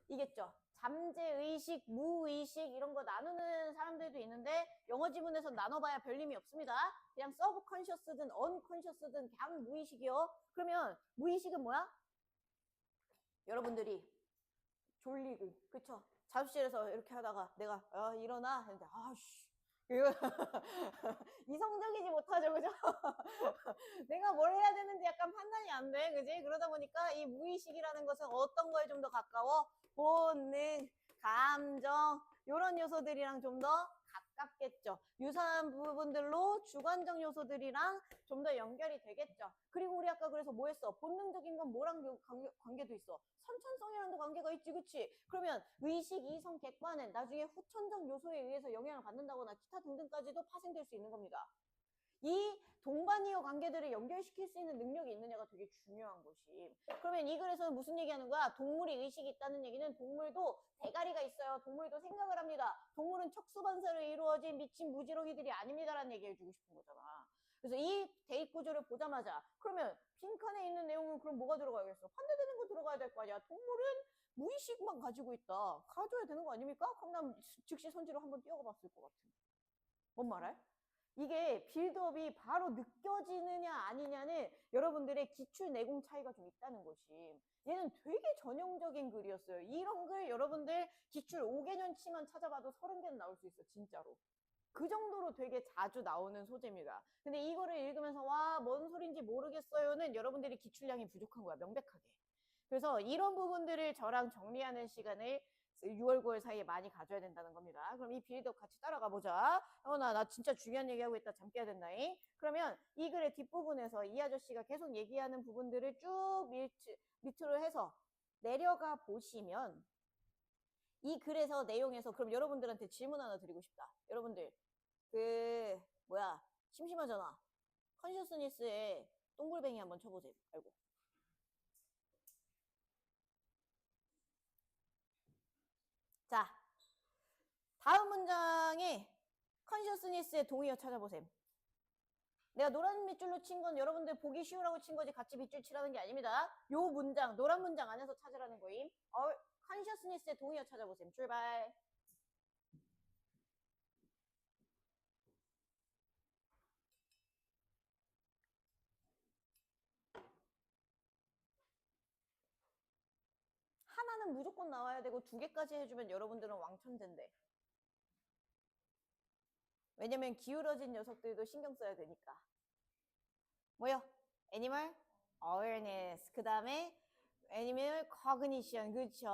이겠죠? 잠재의식, 무의식 이런 거 나누는 사람들도 있는데 영어 지문에서 나눠봐야 별림이 없습니다. 그냥 서브컨셔스든 언컨셔스든 그냥 무의식이요. 그러면 무의식은 뭐야? 여러분들이 졸리고 그쵸? 자습실에서 이렇게 하다가 내가 일어나 했는데 아씨 이거 이성적이지 못하죠, 그죠? 내가 뭘 해야 되는지 약간 판단이 안 돼, 그지? 그러다 보니까 이 무의식이라는 것은 어떤 거에 좀 더 가까워? 본능, 감정 이런 요소들이랑 좀 더 가깝겠죠. 유사한 부분들로 주관적 요소들이랑 좀 더 연결이 되겠죠. 그리고 우리 아까 그래서 뭐 했어? 본능적인 건 뭐랑 관계도 있어? 선천성이랑도 관계가 있지, 그치? 그러면 의식, 이성, 객관은 나중에 후천적 요소에 의해서 영향을 받는다거나 기타 등등까지도 파생될 수 있는 겁니다. 이 동반이어 관계들을 연결시킬 수 있는 능력이 있느냐가 되게 중요한 것이. 그러면 이 글에서는 무슨 얘기하는 거야? 동물이 의식이 있다는 얘기는 동물도 대가리가 있어요. 동물도 생각을 합니다. 동물은 척수반사로 이루어진 미친 무지렁이들이 아닙니다라는 얘기 해주고 싶은 거잖아. 그래서 이 대입 구조를 보자마자 그러면 빈칸에 있는 내용은 그럼 뭐가 들어가야겠어? 반대되는 거 들어가야 될 거 아니야. 동물은 무의식만 가지고 있다. 가져야 되는 거 아닙니까? 그럼 난 즉시 선지로 한번 뛰어가 봤을 것 같은. 뭔 말해? 이게 빌드업이 바로 느껴지느냐 아니냐는 여러분들의 기출 내공 차이가 좀 있다는 것이. 얘는 되게 전형적인 글이었어요. 이런 글 여러분들 기출 5개년치만 찾아봐도 30개는 나올 수 있어, 진짜로. 그 정도로 되게 자주 나오는 소재입니다. 근데 이거를 읽으면서 와, 뭔 소린지 모르겠어요는 여러분들이 기출량이 부족한 거야, 명백하게. 그래서 이런 부분들을 저랑 정리하는 시간을 6월, 9월 사이에 많이 가져야 된다는 겁니다. 그럼 이 빌드업 같이 따라가 보자. 나 진짜 중요한 얘기하고 있다. 잠 깨야 된다잉. 그러면 이 글의 뒷부분에서 이 아저씨가 계속 얘기하는 부분들을 쭉 밑으로 해서 내려가 보시면 이 글에서 내용에서 그럼 여러분들한테 질문 하나 드리고 싶다. 여러분들 심심하잖아. 컨셔스니스에 동글뱅이 한번 쳐보세요. 알고. 자, 다음 문장에 컨셔스니스의 동의어 찾아보세요. 내가 노란 밑줄로 친 건 여러분들 보기 쉬우라고 친 거지 같이 밑줄 치라는 게 아닙니다. 요 문장, 노란 문장 안에서 찾으라는 거임. 컨셔스니스의 동의어 찾아보세요. 출발. 하나는 무조건 나와야 되고 2개까지 해주면 여러분들은 왕천재인데. 왜냐면 기울어진 녀석들도 신경 써야 되니까. 뭐요? Animal awareness. 그 다음에 Animal cognition. 그쵸?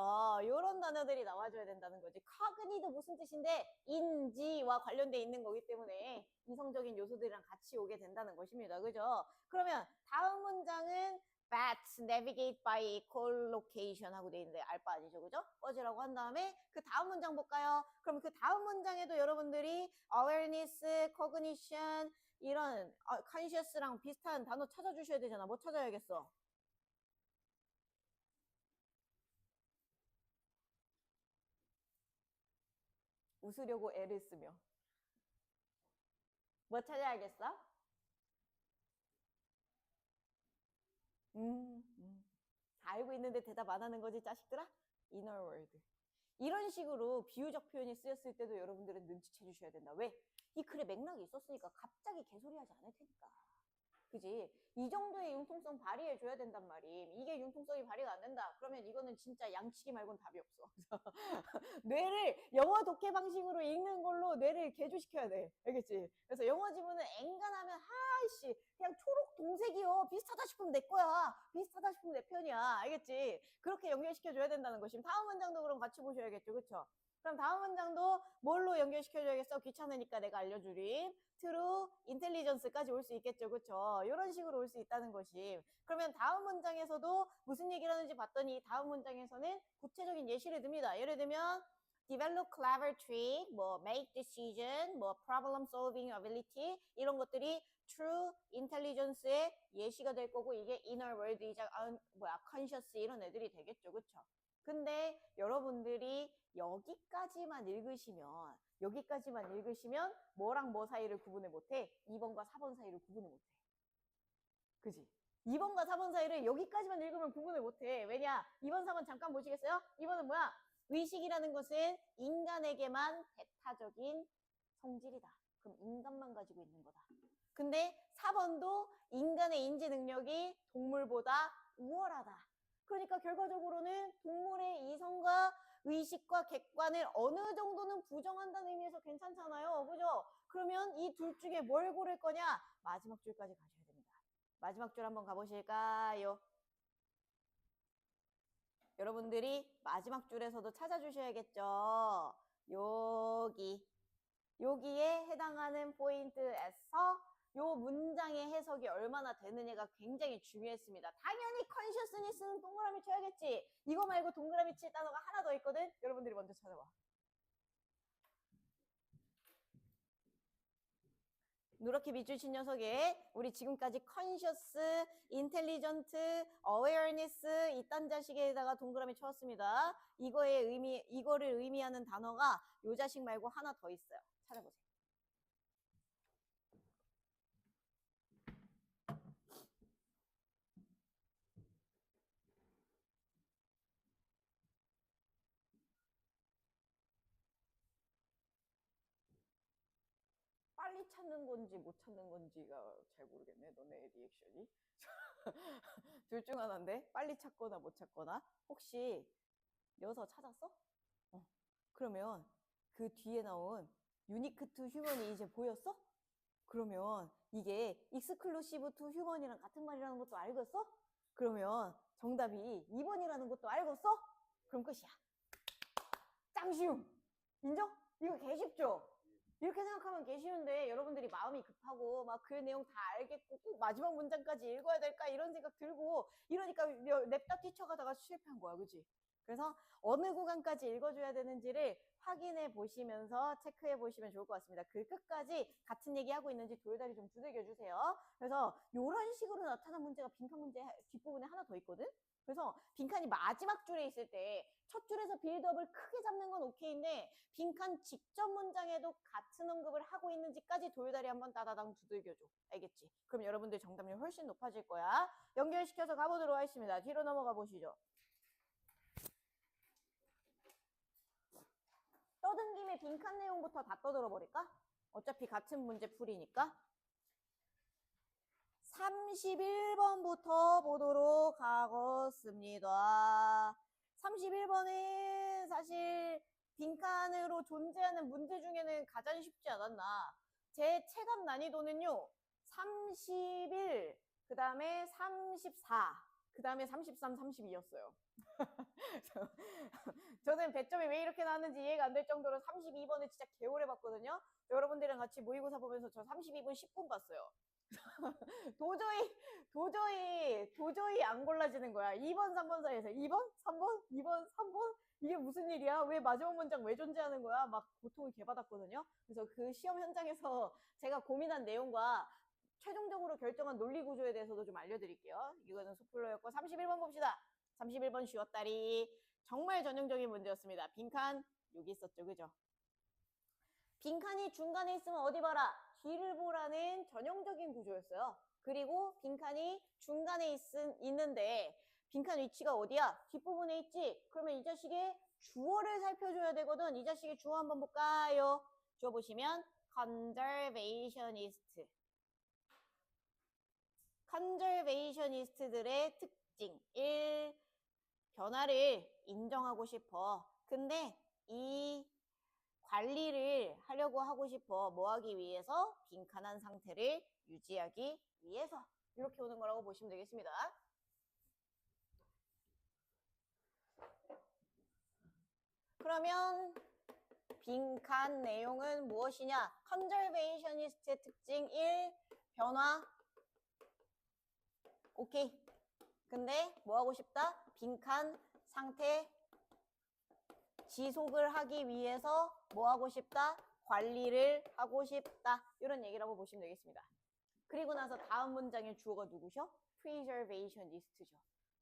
요런 단어들이 나와줘야 된다는 거지. cogni도 무슨 뜻인데 인지와 관련돼 있는 거기 때문에 이성적인 요소들이랑 같이 오게 된다는 것입니다. 그죠? 그러면 다음 문장은 bats navigate by echolocation 하고 돼 있는데 알바 아니죠, 그죠? 꺼지라고 한 다음에 그 다음 문장 볼까요? 그럼 그 다음 문장에도 여러분들이 awareness, cognition 이런 conscious랑 비슷한 단어 찾아주셔야 되잖아. 뭐 찾아야겠어? 웃으려고 애를 쓰며. 뭐 찾아야겠어? 다 알고 있는데 대답 안 하는 거지, 자식들아? inner world. 이런 식으로 비유적 표현이 쓰였을 때도 여러분들은 눈치채 주셔야 된다. 왜? 이 글에 맥락이 있었으니까 갑자기 개소리하지 않을 테니까. 그지? 이 정도의 융통성 발휘해줘야 된단 말임. 이게 융통성이 발휘가 안 된다. 그러면 이거는 진짜 양치기 말고는 답이 없어. 뇌를 영어 독해 방식으로 읽는 걸로 뇌를 개조시켜야 돼. 알겠지? 그래서 영어 지문은 앵간하면 하이씨 그냥 초록 동색이요. 비슷하다 싶으면 내 거야. 비슷하다 싶으면 내 편이야. 알겠지? 그렇게 연결시켜줘야 된다는 것임. 다음 문장도 그럼 같이 보셔야겠죠. 그쵸? 그럼 다음 문장도 뭘로 연결시켜줘야겠어? 귀찮으니까 내가 알려주림. 트루, 인텔리전스까지 올 수 있겠죠. 그쵸? 이런 식으로 올 수 있다는 것이. 그러면 다음 문장에서도 무슨 얘기를 하는지 봤더니 다음 문장에서는 구체적인 예시를 듭니다. 예를 들면 develop clever trick, 뭐 make decision, 뭐 problem solving ability 이런 것들이 true intelligence의 예시가 될 거고 이게 inner world이자 conscious 이런 애들이 되겠죠. 그쵸? 근데 여러분들이 여기까지만 읽으시면 뭐랑 뭐 사이를 구분을 못해? 2번과 4번 사이를 구분을 못해. 그지? 2번과 4번 사이를 여기까지만 읽으면 구분을 못해. 왜냐? 2번, 4번 잠깐 보시겠어요? 2번은 뭐야? 의식이라는 것은 인간에게만 배타적인 성질이다. 그럼 인간만 가지고 있는 거다. 근데 4번도 인간의 인지 능력이 동물보다 우월하다. 그러니까 결과적으로는 동물의 이성과 의식과 객관을 어느 정도는 부정한다는 의미에서 괜찮잖아요. 그죠? 그러면 이 둘 중에 뭘 고를 거냐? 마지막 줄까지 가셔야 됩니다. 마지막 줄 한번 가보실까요? 여러분들이 마지막 줄에서도 찾아주셔야겠죠. 여기에 해당하는 포인트에서 요 문장의 해석이 얼마나 되느냐가 굉장히 중요했습니다. 당연히 컨셔스니스는 동그라미 쳐야겠지. 이거 말고 동그라미 칠 단어가 하나 더 있거든. 여러분들이 먼저 찾아봐. 누렇게 밑줄 친 녀석에 우리 지금까지 컨셔스, 인텔리전트, 어웨어니스 이딴 자식에다가 동그라미 쳐왔습니다. 이거를 의미하는 단어가 요 자식 말고 하나 더 있어요. 찾아보세요. 빨리 찾는 건지 못 찾는 건지가 잘 모르겠네. 너네 리액션이. 둘 중 하나인데 빨리 찾거나 못 찾거나. 혹시 여서 찾았어? 그러면 그 뒤에 나온 유니크 투 휴먼이 이제 보였어? 그러면 이게 익스클루시브 투 휴먼이랑 같은 말이라는 것도 알겠어? 그러면 정답이 2번이라는 것도 알겠어? 그럼 끝이야. 짱 쉬움. 인정? 이거 개 쉽죠? 이렇게 생각하면 개 쉬운데 여러분들이 마음이 급하고 막 그 내용 다 알겠고 꼭 마지막 문장까지 읽어야 될까 이런 생각 들고 이러니까 냅다 뛰쳐가다가 실패한 거야. 그치? 그래서 어느 구간까지 읽어줘야 되는지를 확인해 보시면서 체크해 보시면 좋을 것 같습니다. 그 끝까지 같은 얘기 하고 있는지 돌다리 좀 두들겨 주세요. 그래서 이런 식으로 나타난 문제가 빈칸 문제 뒷부분에 하나 더 있거든? 그래서 빈칸이 마지막 줄에 있을 때 첫 줄에서 빌드업을 크게 잡는 건 오케이인데 빈칸 직접 문장에도 같은 언급을 하고 있는지까지 돌다리 한번 따다당 두들겨줘. 알겠지? 그럼 여러분들 정답률 훨씬 높아질 거야. 연결시켜서 가보도록 하겠습니다. 뒤로 넘어가 보시죠. 떠든 김에 빈칸 내용부터 다 떠들어 버릴까? 어차피 같은 문제 풀이니까. 31번부터 보도록 하겠습니다. 31번은 사실 빈칸으로 존재하는 문제 중에는 가장 쉽지 않았나. 제 체감 난이도는요. 31, 그 다음에 34, 그 다음에 33, 32였어요. 저는 배점이 왜 이렇게 나왔는지 이해가 안 될 정도로 32번을 진짜 개오래 봤거든요. 여러분들이랑 같이 모의고사 보면서 저 32분 10분 봤어요. 도저히 안 골라지는 거야. 2번, 3번 사이에서 2번, 3번, 2번, 3번? 이게 무슨 일이야? 왜 마지막 문장 왜 존재하는 거야? 막 고통을 개받았거든요. 그래서 그 시험 현장에서 제가 고민한 내용과 최종적으로 결정한 논리 구조에 대해서도 좀 알려드릴게요. 이거는 소플로였고 31번 봅시다. 31번 쉬웠다리. 정말 전형적인 문제였습니다. 빈칸 여기 있었죠. 그죠? 빈칸이 중간에 있으면 어디 봐라. 뒤를 보라는 전형적인 구조였어요. 그리고 빈칸이 중간에 있는데 빈칸 위치가 어디야? 뒷부분에 있지? 그러면 이 자식의 주어를 살펴줘야 되거든. 이 자식의 주어 한번 볼까요? 주어 보시면 conservationist. 컨저베이셔니스트들의 특징 1. 변화를 인정하고 싶어. 근데 이 관리를 하려고 하고 싶어. 뭐 하기 위해서? 빈칸한 상태를 유지하기 위해서. 이렇게 오는 거라고 보시면 되겠습니다. 그러면 빈칸 내용은 무엇이냐? 컨저베이셔니스트의 특징 1. 변화. 오케이. 근데 뭐 하고 싶다? 빈칸 상태 지속을 하기 위해서 뭐 하고 싶다? 관리를 하고 싶다. 이런 얘기라고 보시면 되겠습니다. 그리고 나서 다음 문장의 주어가 누구셔? preservationist죠.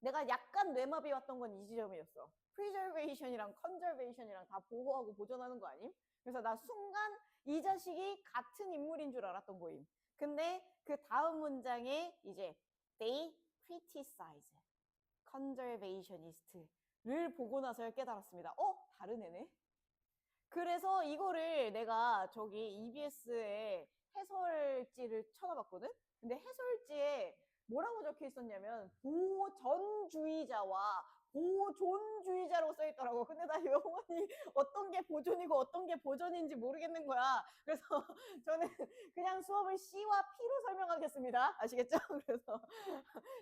내가 약간 뇌마비 왔던 건 이 지점이었어. preservation이랑 conservation이랑 다 보호하고 보존하는 거 아님? 그래서 나 순간 이 자식이 같은 인물인 줄 알았던 거임. 근데 그 다음 문장에 이제 they criticize conservationist를 보고 나서 깨달았습니다. 다른 애네? 그래서 이거를 내가 저기 EBS의 해설지를 쳐다봤거든? 근데 해설지에 뭐라고 적혀 있었냐면 보전주의자와 보존주의자라고 써 있더라고. 근데 나 영원히 어떤 게 보존이고 어떤 게 보전인지 모르겠는 거야. 그래서 저는 그냥 수업을 C와 P로 설명하겠습니다. 아시겠죠? 그래서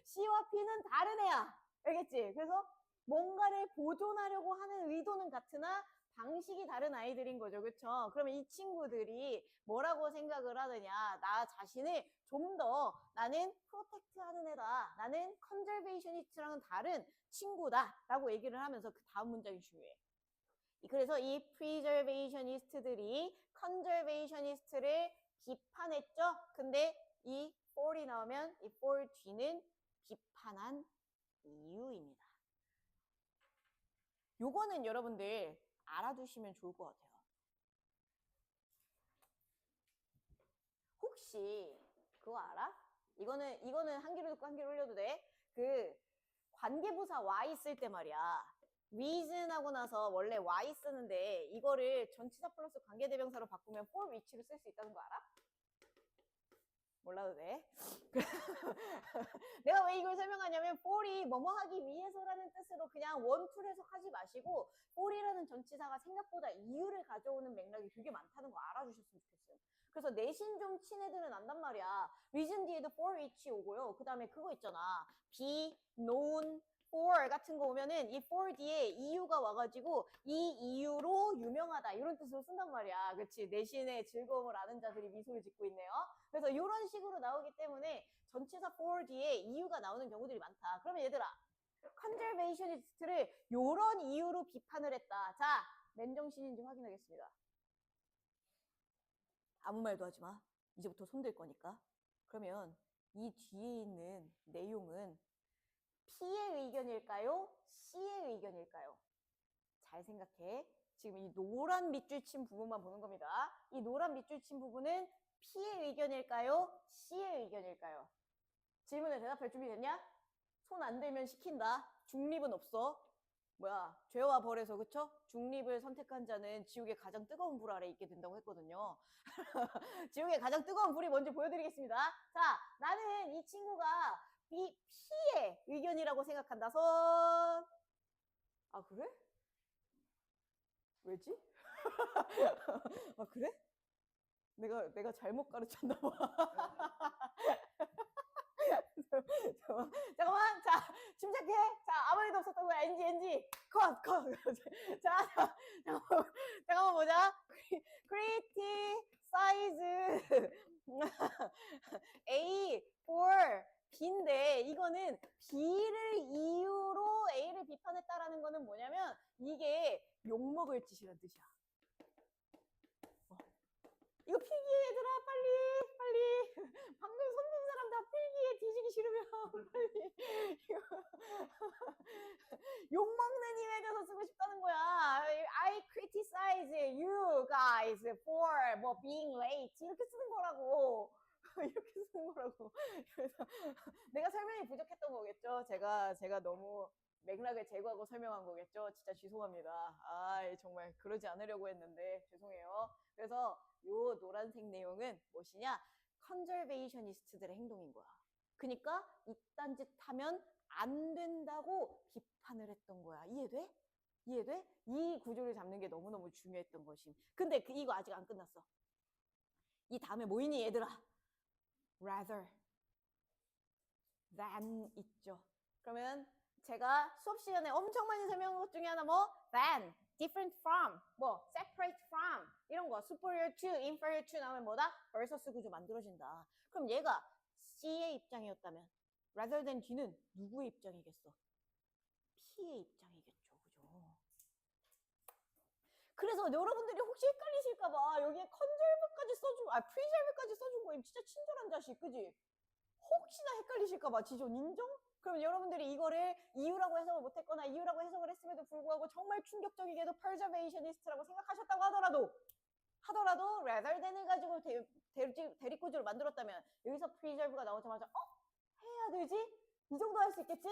C와 P는 다른 애야. 알겠지? 그래서 뭔가를 보존하려고 하는 의도는 같으나 방식이 다른 아이들인 거죠. 그렇죠? 그러면 이 친구들이 뭐라고 생각을 하느냐. 나 자신을 좀 더 나는 프로텍트 하는 애다. 나는 컨저베이셔니스트랑은 다른 친구다. 라고 얘기를 하면서 그 다음 문장이 중요해. 그래서 이 프리저베이셔니스트들이 컨저베이셔니스트를 비판했죠. 근데 이 for이 나오면 이 for 뒤는 비판한 이유입니다. 요거는 여러분들 알아두시면 좋을 것 같아요. 혹시 그거 알아? 이거는 한 귀로 듣고 한 귀로 흘려도 돼. 그 관계부사 Y 쓸 때 말이야. reason 하고 나서 원래 Y 쓰는데 이거를 전치사 플러스 관계대명사로 바꾸면 for which로 쓸 수 있다는 거 알아? 몰라도 돼. 내가 왜 이걸 설명하냐면 for이 뭐뭐 하기 위해서라는 뜻으로 그냥 원툴 해석하지 마시고 for이라는 전치사가 생각보다 이유를 가져오는 맥락이 되게 많다는 거 알아주셨으면 좋겠어요. 그래서 내신 좀 친 애들은 안단 말이야. reason 뒤에도 for which 오고요. 그 다음에 그거 있잖아. be, known, for 같은 거 오면은 이 for 뒤에 이유가 와가지고 이 이유로 유명하다 이런 뜻으로 쓴단 말이야. 그치? 내신의 즐거움을 아는 자들이 미소를 짓고 있네요. 그래서 이런 식으로 나오기 때문에 전치사 for 뒤에 이유가 나오는 경우들이 많다. 그러면 얘들아, 컨저베이셔니스트를 이런 이유로 비판을 했다. 자, 맨정신인지 확인하겠습니다. 아무 말도 하지 마. 이제부터 손댈 거니까. 그러면 이 뒤에 있는 내용은 P의 의견일까요? C의 의견일까요? 잘 생각해. 지금 이 노란 밑줄 친 부분만 보는 겁니다. 이 노란 밑줄 친 부분은 P의 의견일까요? C의 의견일까요? 질문에 대답할 준비 됐냐? 손 안 들면 시킨다. 중립은 없어. 뭐야, 죄와 벌에서 그쵸? 중립을 선택한 자는 지옥의 가장 뜨거운 불 아래 있게 된다고 했거든요. 지옥의 가장 뜨거운 불이 뭔지 보여드리겠습니다. 자, 나는 이 친구가 P의 의견이라고 생각한다. 손. 아, 그래? 왜지? 아, 그래? 내가 잘못 가르쳤나 봐. 잠깐만, 자, 침착해. 자, 아무 일도 없었던 거야. NG. 컷. 자, 잠깐만 보자. criticize A for B인데, 이거는 B를 이유로 A를 비판했다라는 거는 뭐냐면, 이게 욕먹을 짓이란 뜻이야. 이거 필기해, 얘들아. 빨리. 방금 손든 사람 다 필기해. 뒤지기 싫으면 빨리. 욕먹는 힘에 대해서 쓰고 싶다는 거야. I criticize you guys for 뭐 being late. 이렇게 쓰는 거라고. 이렇게 쓰는 거라고. 그래서 내가 설명이 부족했던 거겠죠. 제가 너무 맥락을 제거하고 설명한 거겠죠. 진짜 죄송합니다. 아, 정말 그러지 않으려고 했는데 죄송해요. 그래서 요 노란색 내용은 무엇이냐? 컨저베이셔니스트들의 행동인 거야. 그러니까 이딴 짓 하면 안 된다고 비판을 했던 거야. 이해돼? 이 구조를 잡는 게 너무너무 중요했던 것임. 근데 이거 아직 안 끝났어. 이 다음에 뭐 있니 얘들아? rather than 있죠. 그러면 제가 수업 시간에 엄청 많이 설명한 것 중에 하나 뭐? than, different from, 뭐 separate from 이런 거 superior to, inferior to 나오면 뭐다? versus 구조 만들어진다. 그럼 얘가 C의 입장이었다면 rather than D는 누구의 입장이겠어? P의 입장이겠죠. 그죠? 그래서 여러분들이 혹시 헷갈리실까봐 여기에 conserve까지 써주고 preserve까지 써준 거임. 진짜 친절한 자식, 그지? 혹시나 헷갈리실까봐 지존 인정? 그럼 여러분들이 이거를 이유라고 해석을 못했거나 이유라고 해석을 했음에도 불구하고 정말 충격적이게도 preservationist라고 생각하셨다고 하더라도 rather than을 가지고 대립구조를 만들었다면 여기서 preserve가 나오자마자 해야 되지? 이 정도 할 수 있겠지?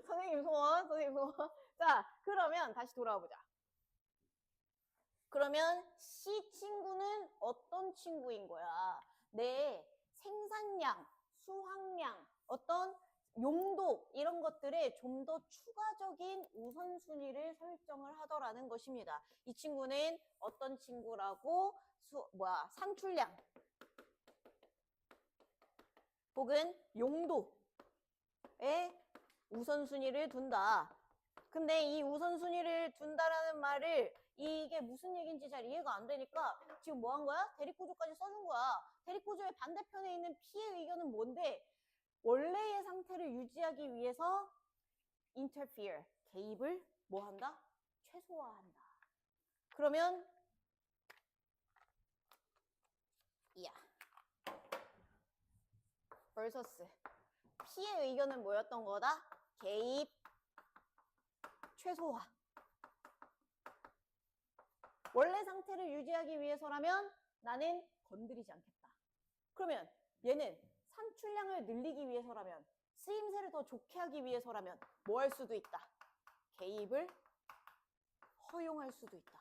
선생님 소원. 자, 그러면 다시 돌아와보자. 그러면 C 친구는 어떤 친구인 거야? 내 생산량, 수확량, 어떤 용도 이런 것들에 좀 더 추가적인 우선순위를 설정을 하더라는 것입니다. 이 친구는 어떤 친구라고 산출량 혹은 용도에 우선순위를 둔다. 근데 이 우선순위를 둔다라는 말을 이게 무슨 얘기인지 잘 이해가 안 되니까 지금 뭐 한 거야? 대립구조까지 써준 거야. 대립구조의 반대편에 있는 P의 의견은 뭔데? 원래의 상태를 유지하기 위해서 interfere, 개입을 뭐 한다? 최소화한다. 그러면 versus P의 의견은 뭐였던 거다? 개입, 최소화. 원래 상태를 유지하기 위해서라면 나는 건드리지 않겠다. 그러면 얘는 산출량을 늘리기 위해서라면, 쓰임새를 더 좋게 하기 위해서라면 뭐 할 수도 있다. 개입을 허용할 수도 있다.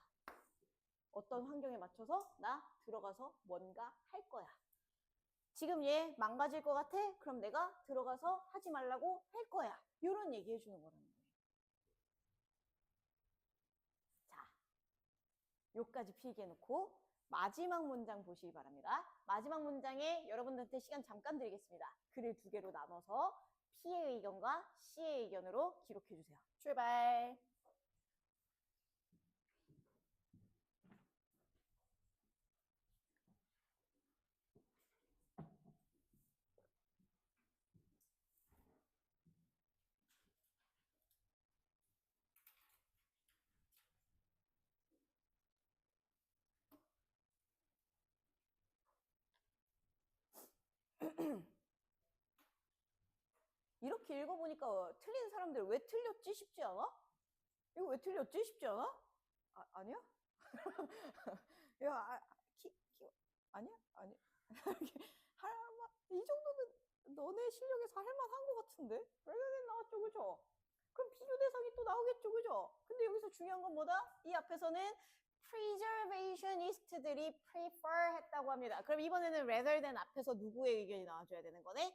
어떤 환경에 맞춰서 나 들어가서 뭔가 할 거야. 지금 얘 망가질 것 같아? 그럼 내가 들어가서 하지 말라고 할 거야. 이런 얘기 해주는 거라는 거예요. 자, 요까지 필기해놓고 마지막 문장 보시기 바랍니다. 마지막 문장에 여러분들한테 시간 잠깐 드리겠습니다. 글을 두 개로 나눠서 P의 의견과 C의 의견으로 기록해주세요. 출발! 이렇게 읽어보니까 틀린 사람들 왜 틀렸지 싶지 않아? 이거 왜 틀렸지 싶지 않아? 아니야? 야, 아니야? 아니. 이 정도는 너네 실력에서 할만한 것 같은데? 왜 나왔죠, 그죠? 그럼 비교 대상이 또 나오겠죠, 그죠? 근데 여기서 중요한 건 뭐다? 이 앞에서는 preservationist들이 prefer 했다고 합니다. 그럼 이번에는 rather than 앞에서 누구의 의견이 나와줘야 되는 거네?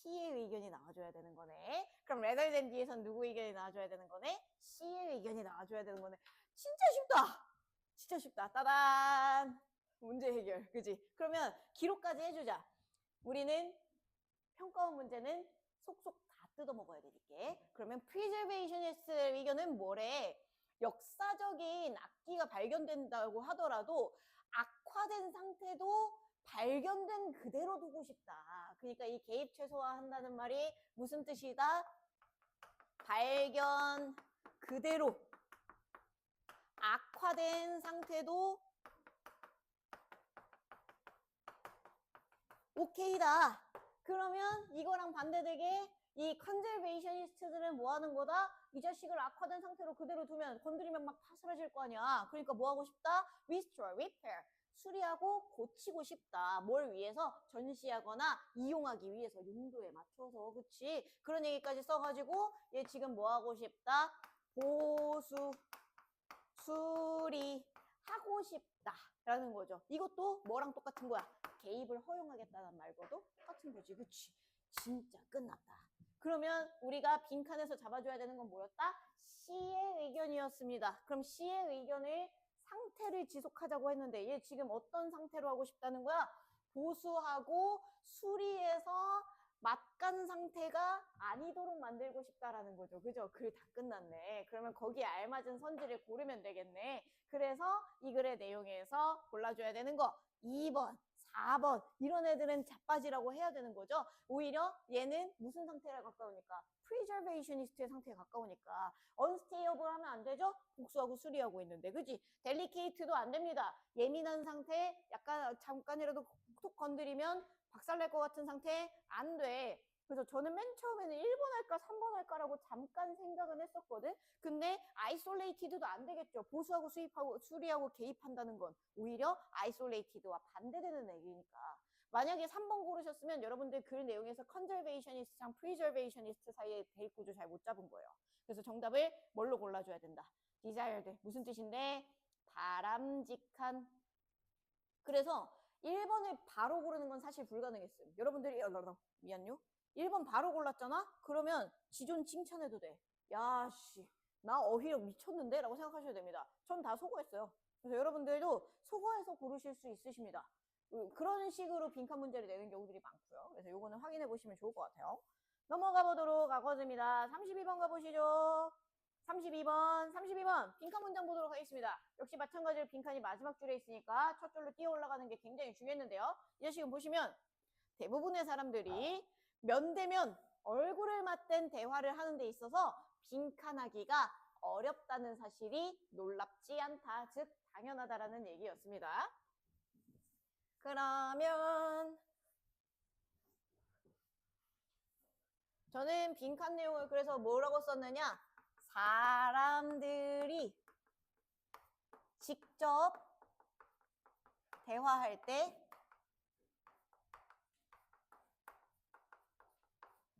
P의 의견이 나와줘야 되는 거네. 그럼 rather than 뒤에선 누구의 의견이 나와줘야 되는 거네? C의 의견이 나와줘야 되는 거네. 진짜 쉽다. 진짜 쉽다. 따단. 문제 해결. 그지? 그러면 기록까지 해주자. 우리는 평가원 문제는 속속 다 뜯어먹어야 되니까. 그러면 preservationist 의견은 뭐래? 역사적인 악기가 발견된다고 하더라도 악화된 상태도 발견된 그대로 두고 싶다. 그러니까 이 개입 최소화한다는 말이 무슨 뜻이다? 발견 그대로 악화된 상태도 오케이다. 그러면 이거랑 반대되게 이 컨저베이셔니스트들은 뭐 하는 거다? 이 자식을 악화된 상태로 그대로 두면 건드리면 막 파스라질 거 아니야. 그러니까 뭐 하고 싶다? Restore, repair. 수리하고 고치고 싶다. 뭘 위해서? 전시하거나 이용하기 위해서 용도에 맞춰서. 그치? 그런 얘기까지 써가지고 얘 지금 뭐 하고 싶다? 보수, 수리하고 싶다. 라는 거죠. 이것도 뭐랑 똑같은 거야? 개입을 허용하겠다는 말과도 똑같은 거지. 그치? 진짜 끝났다. 그러면 우리가 빈칸에서 잡아줘야 되는 건 뭐였다? C의 의견이었습니다. 그럼 C의 의견을 상태를 지속하자고 했는데 얘 지금 어떤 상태로 하고 싶다는 거야? 보수하고 수리해서 맛간 상태가 아니도록 만들고 싶다라는 거죠. 그죠? 글 다 끝났네. 그러면 거기에 알맞은 선지를 고르면 되겠네. 그래서 이 글의 내용에서 골라줘야 되는 거 2번, 4번 이런 애들은 자빠지라고 해야 되는 거죠. 오히려 얘는 무슨 상태에 가까우니까 preservationist의 상태에 가까우니까 unstable 하면 안 되죠. 복수하고 수리하고 있는데 그지? delicate도 안 됩니다. 예민한 상태 약간 잠깐이라도 톡 건드리면 박살날 것 같은 상태 안 돼. 그래서 저는 맨 처음에는 1번 할까 3번 할까라고 잠깐 생각은 했었거든. 근데 isolated도 안 되겠죠. 보수하고 수입하고 수리하고 개입한다는 건 오히려 isolated와 반대되는 얘기니까. 만약에 3번 고르셨으면 여러분들 글 내용에서 conservationist랑 preservationist 사이에 대입 구조 잘 못 잡은 거예요. 그래서 정답을 뭘로 골라줘야 된다. desired. 무슨 뜻인데? 바람직한. 그래서 1번을 바로 고르는 건 사실 불가능했어요. 여러분들이 미안요. 1번 바로 골랐잖아? 그러면 지존 칭찬해도 돼. 야, 씨. 나 어휘력 미쳤는데? 라고 생각하셔야 됩니다. 전 다 소거했어요. 그래서 여러분들도 소거해서 고르실 수 있으십니다. 그런 식으로 빈칸 문제를 내는 경우들이 많고요. 그래서 요거는 확인해 보시면 좋을 것 같아요. 넘어가 보도록 하겠습니다. 32번 가보시죠. 32번 빈칸 문장 보도록 하겠습니다. 역시 마찬가지로 빈칸이 마지막 줄에 있으니까 첫 줄로 뛰어 올라가는 게 굉장히 중요했는데요. 이 자식은 보시면 대부분의 사람들이 면대면 얼굴을 맞댄 대화를 하는 데 있어서 빈칸하기가 어렵다는 사실이 놀랍지 않다. 즉 당연하다라는 얘기였습니다. 그러면 저는 빈칸 내용을 그래서 뭐라고 썼느냐? 사람들이 직접 대화할 때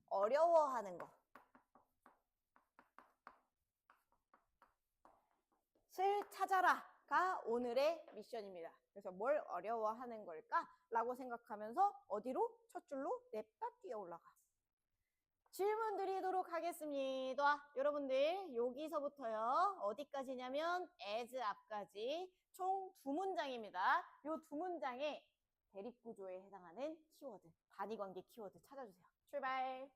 어려워하는 것을 찾아라 오늘의 미션입니다. 그래서 뭘 어려워하는 걸까? 라고 생각하면서 어디로? 첫 줄로 냅다 뛰어 올라가. 질문 드리도록 하겠습니다. 여러분들 여기서부터요. 어디까지냐면 as 앞까지 총 2문장입니다. 이 2문장에 대립구조에 해당하는 키워드, 단위관계 키워드 찾아주세요. 출발!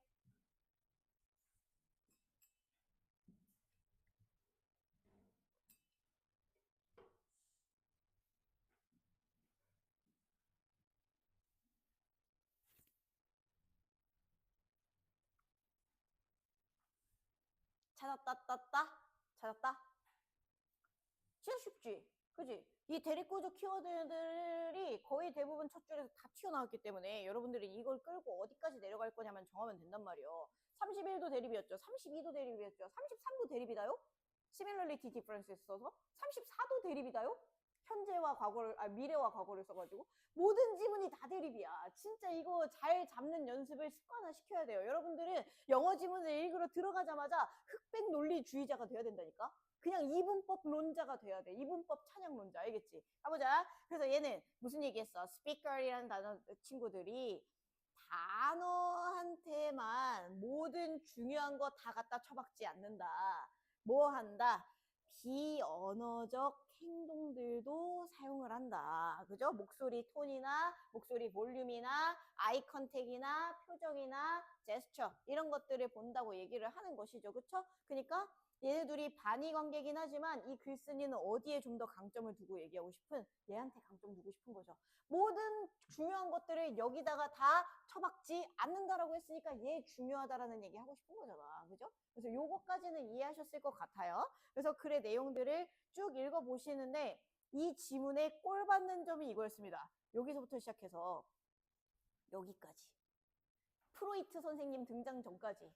찾았다? 진짜 쉽지? 그지? 이 대립구조 키워드들이 거의 대부분 첫 줄에서 다 튀어나왔기 때문에 여러분들이 이걸 끌고 어디까지 내려갈 거냐만 정하면 된단 말이에요. 31도 대립이었죠. 32도 대립이었죠. 33도 대립이다요? Similarity differences 써서 34도 대립이다요? 현재와 과거를, 미래와 과거를 써가지고 모든 지문이 다 대립이야. 진짜 이거 잘 잡는 연습을 습관화 시켜야 돼요. 여러분들은 영어 지문을 읽으러 들어가자마자 흑백 논리주의자가 돼야 된다니까. 그냥 이분법론자가 돼야 돼. 이분법 찬양론자. 알겠지? 가보자. 그래서 얘는 무슨 얘기했어? speaker이라는 단어 친구들이 단어한테만 모든 중요한 거 다 갖다 처박지 않는다. 뭐 한다? 비언어적 행동들도 사용을 한다. 그죠? 목소리 톤이나 목소리 볼륨이나 아이 컨택이나 표정이나 제스처 이런 것들을 본다고 얘기를 하는 것이죠. 그쵸? 그러니까 얘네들이 반의 관계긴 하지만 이 글쓴이는 어디에 좀 더 강점을 두고 얘기하고 싶은 얘한테 강점 두고 싶은 거죠. 모든 중요한 것들을 여기다가 다 처박지 않는다라고 했으니까 얘 중요하다라는 얘기 하고 싶은 거잖아. 그죠? 그래서 요거까지는 이해하셨을 것 같아요. 그래서 글의 내용들을 쭉 읽어보시는데 이 지문에 꼴 받는 점이 이거였습니다. 여기서부터 시작해서 여기까지. 프로이트 선생님 등장 전까지.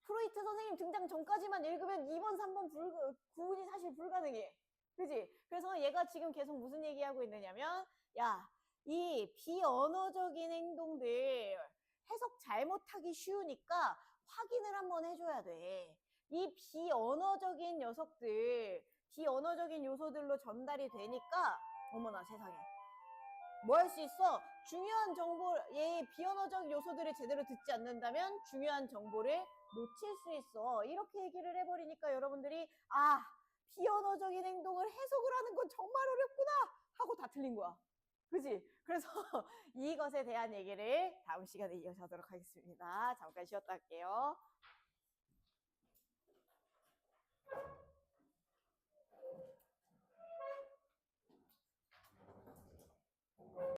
프로이트 선생님 등장 전까지만 읽으면 2번, 3번 구분이 사실 불가능해. 그지? 그래서 얘가 지금 계속 무슨 얘기하고 있느냐면 야, 이 비언어적인 행동들 해석 잘못하기 쉬우니까 확인을 한번 해줘야 돼. 이 비언어적인 녀석들, 비언어적인 요소들로 전달이 되니까 어머나 세상에. 뭐 할 수 있어? 중요한 정보, 얘 비언어적 요소들을 제대로 듣지 않는다면 중요한 정보를 놓칠 수 있어. 이렇게 얘기를 해버리니까 여러분들이 비언어적인 행동을 해석을 하는 건 정말 어렵구나 하고 다 틀린 거야. 그지? 그래서 이것에 대한 얘기를 다음 시간에 이어서 하도록 하겠습니다. 잠깐 쉬었다 할게요.